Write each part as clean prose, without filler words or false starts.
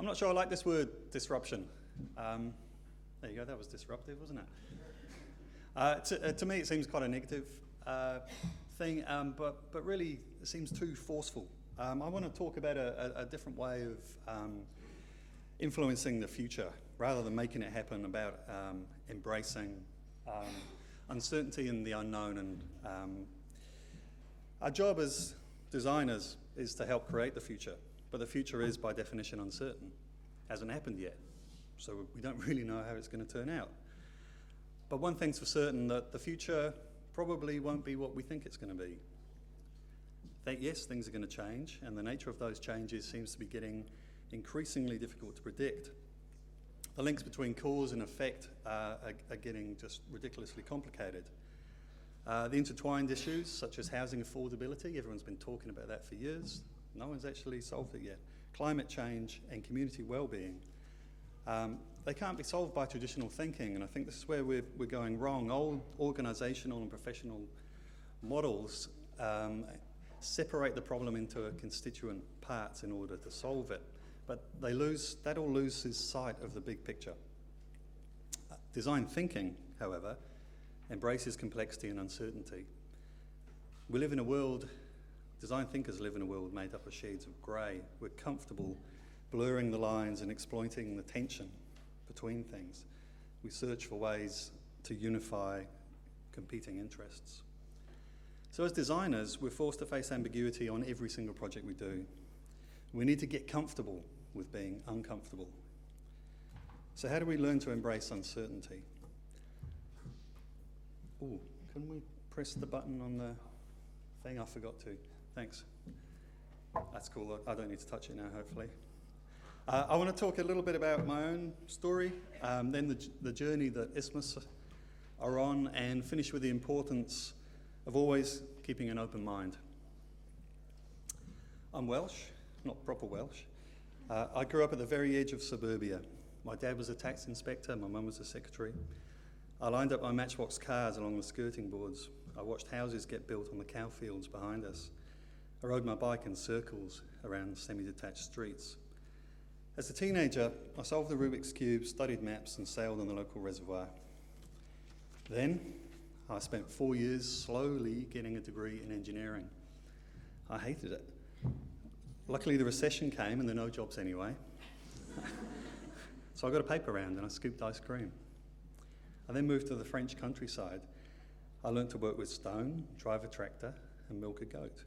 not sure I like this word, disruption. There you go, that was disruptive, wasn't it? To me, it seems quite a negative thing, but really it seems too forceful. I want to talk about a different way of influencing the future, rather than making it happen, about embracing uncertainty and the unknown. And our job as designers is to help create the future, but the future is by definition uncertain. Hasn't happened yet, so we don't really know how it's going to turn out. But one thing's for certain, that the future probably won't be what we think it's going to be. That yes, things are going to change, and the nature of those changes seems to be getting increasingly difficult to predict. The links between cause and effect are getting just ridiculously complicated. The intertwined issues, such as housing affordability, everyone's been talking about that for years. No one's actually solved it yet. Climate change and community well-being, they can't be solved by traditional thinking, and I think this is where we're going wrong. Old organisational and professional models separate the problem into constituent parts in order to solve it, but that all loses sight of the big picture. Design thinking, however, embraces complexity and uncertainty. We live in a world, design thinkers live in a world made up of shades of grey. We're comfortable blurring the lines and exploiting the tension between things. We search for ways to unify competing interests. So as designers, we're forced to face ambiguity on every single project we do. We need to get comfortable with being uncomfortable. So how do we learn to embrace uncertainty? Oh, can we press the button on the thing? I forgot to. Thanks. That's cool. I don't need to touch it now, hopefully. I want to talk a little bit about my own story, then the journey that Isthmus are on, and finish with the importance of always keeping an open mind. I'm Welsh, not proper Welsh. I grew up at the very edge of suburbia. My dad was a tax inspector, my mum was a secretary. I lined up my Matchbox cars along the skirting boards. I watched houses get built on the cow fields behind us. I rode my bike in circles around semi-detached streets. As a teenager, I solved the Rubik's Cube, studied maps, and sailed on the local reservoir. Then, I spent 4 years slowly getting a degree in engineering. I hated it. Luckily, the recession came and there were no jobs anyway. So I got a paper round and I scooped ice cream. I then moved to the French countryside. I learnt to work with stone, drive a tractor, and milk a goat.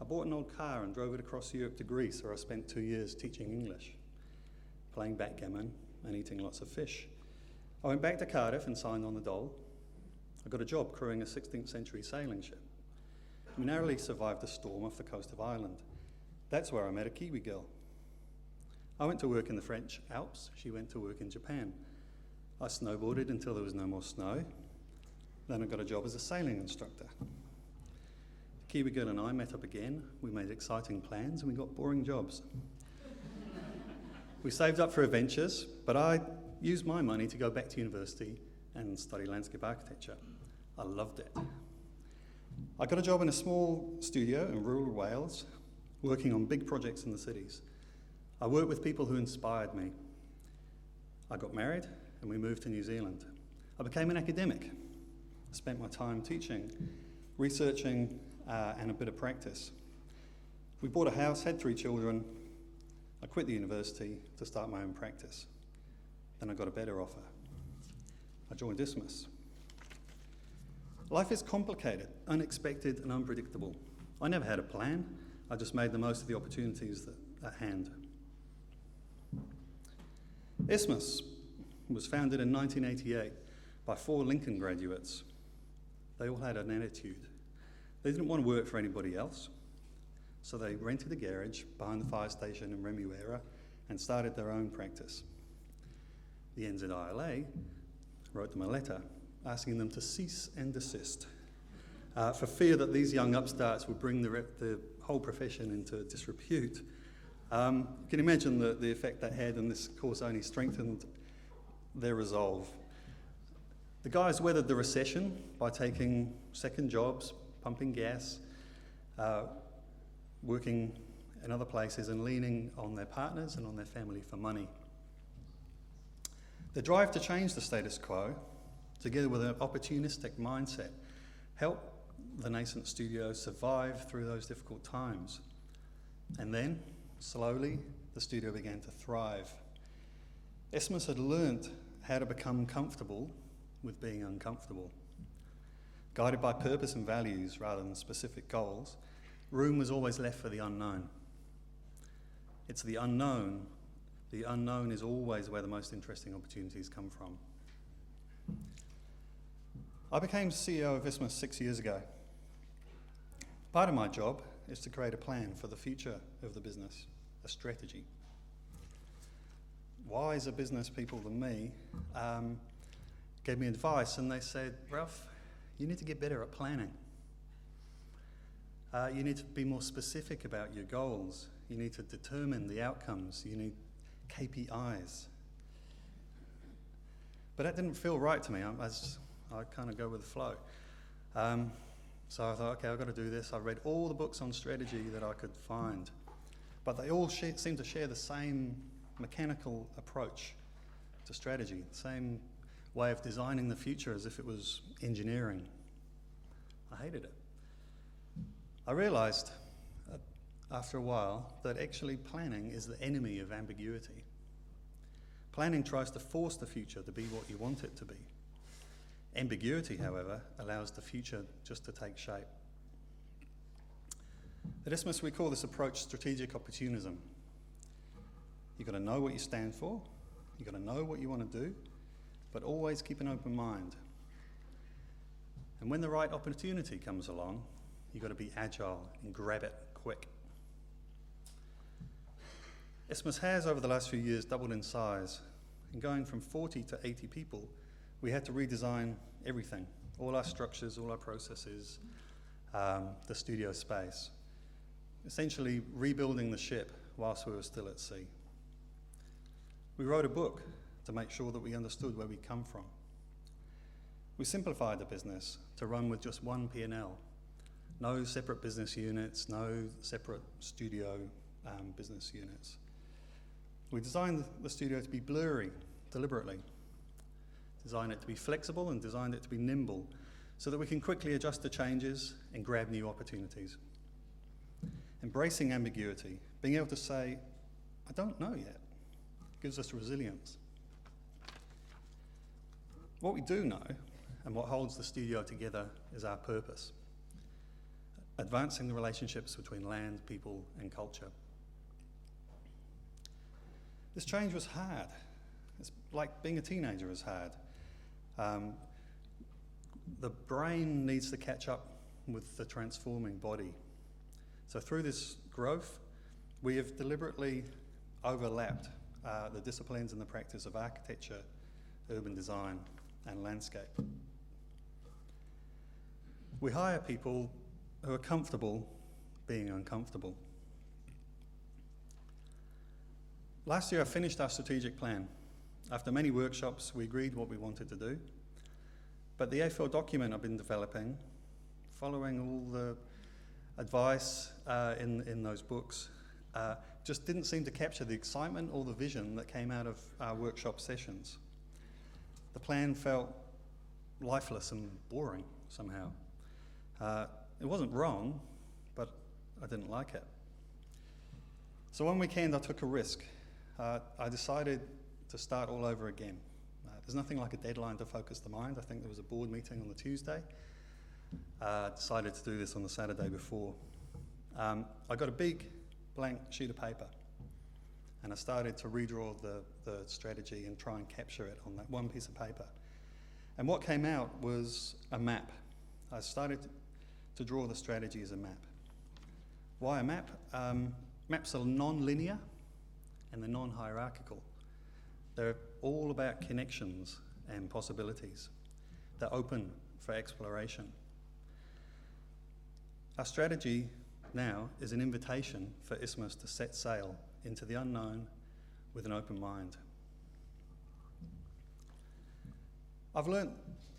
I bought an old car and drove it across Europe to Greece, where I spent 2 years teaching English, playing backgammon and eating lots of fish. I went back to Cardiff and signed on the dole. I got a job crewing a 16th century sailing ship. We narrowly survived a storm off the coast of Ireland. That's where I met a Kiwi girl. I went to work in the French Alps. She went to work in Japan. I snowboarded until there was no more snow. Then I got a job as a sailing instructor. The Kiwi girl and I met up again. We made exciting plans and we got boring jobs. We saved up for adventures, but I used my money to go back to university and study landscape architecture. I loved it. I got a job in a small studio in rural Wales, working on big projects in the cities. I worked with people who inspired me. I got married and we moved to New Zealand. I became an academic. I spent my time teaching, researching, and a bit of practice. We bought a house, had 3 children. I quit the university to start my own practice. Then I got a better offer. I joined Isthmus. Life is complicated, unexpected, and unpredictable. I never had a plan. I just made the most of the opportunities at hand. Isthmus was founded in 1988 by 4 Lincoln graduates. They all had an attitude. They didn't want to work for anybody else, so they rented a garage behind the fire station in Remuera and started their own practice. The NZILA wrote them a letter asking them to cease and desist for fear that these young upstarts would bring the whole profession into disrepute. You can imagine the effect that had, and this course only strengthened their resolve. The guys weathered the recession by taking second jobs, pumping gas, working in other places, and leaning on their partners and on their family for money. The drive to change the status quo, together with an opportunistic mindset, helped the nascent studio survive through those difficult times. And then, slowly, the studio began to thrive. Isthmus had learnt how to become comfortable with being uncomfortable. Guided by purpose and values rather than specific goals, room was always left for the unknown. It's the unknown. The unknown is always where the most interesting opportunities come from. I became CEO of Isthmus 6 years ago. Part of my job is to create a plan for the future of the business, a strategy. Wiser business people than me gave me advice, and they said, Ralph, you need to get better at planning. You need to be more specific about your goals. You need to determine the outcomes. You need KPIs. But that didn't feel right to me. I kind of go with the flow. So I thought, okay, I've got to do this. I read all the books on strategy that I could find, but they all seem to share the same mechanical approach to strategy, the same way of designing the future as if it was engineering. I hated it. I realised after a while that actually planning is the enemy of ambiguity. Planning tries to force the future to be what you want it to be. Ambiguity, however, allows the future just to take shape. At Isthmus, we call this approach strategic opportunism. You've got to know what you stand for, you've got to know what you want to do, but always keep an open mind. And when the right opportunity comes along, you've got to be agile and grab it quick. Isthmus has, over the last few years, doubled in size. And going from 40 to 80 people, we had to redesign everything, all our structures, all our processes, the studio space. Essentially rebuilding the ship whilst we were still at sea. We wrote a book to make sure that we understood where we come from. We simplified the business to run with just one P&L. No separate business units, no separate studio business units. We designed the studio to be blurry, deliberately. Designed it to be flexible and designed it to be nimble so that we can quickly adjust to changes and grab new opportunities. Embracing ambiguity, being able to say, I don't know yet, gives us resilience. What we do know and what holds the studio together is our purpose. Advancing the relationships between land, people and culture. This change was hard. It's like being a teenager is hard. The brain needs to catch up with the transforming body. So through this growth, we have deliberately overlapped the disciplines and the practice of architecture, urban design, and landscape. We hire people who are comfortable being uncomfortable. Last year, I finished our strategic plan. After many workshops, we agreed what we wanted to do. But the A4 document I've been developing, following all the advice in those books, just didn't seem to capture the excitement or the vision that came out of our workshop sessions. The plan felt lifeless and boring somehow. It wasn't wrong, but I didn't like it. So one weekend I took a risk. I decided to start all over again. There's nothing like a deadline to focus the mind. I think there was a board meeting on the Tuesday. Decided to do this on the Saturday before. I got a big blank sheet of paper and I started to redraw the strategy and try and capture it on that one piece of paper. And what came out was a map. I started to draw the strategy as a map. Why a map? Maps are non-linear and they're non-hierarchical. They're all about connections and possibilities. They're open for exploration. Our strategy now is an invitation for Isthmus to set sail into the unknown with an open mind. I've learnt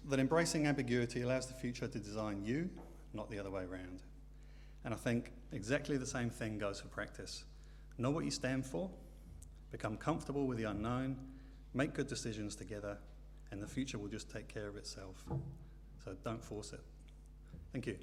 that embracing ambiguity allows the future to design you, not the other way around. And I think exactly the same thing goes for practice. Know what you stand for, become comfortable with the unknown, make good decisions together, and the future will just take care of itself. So don't force it. Thank you.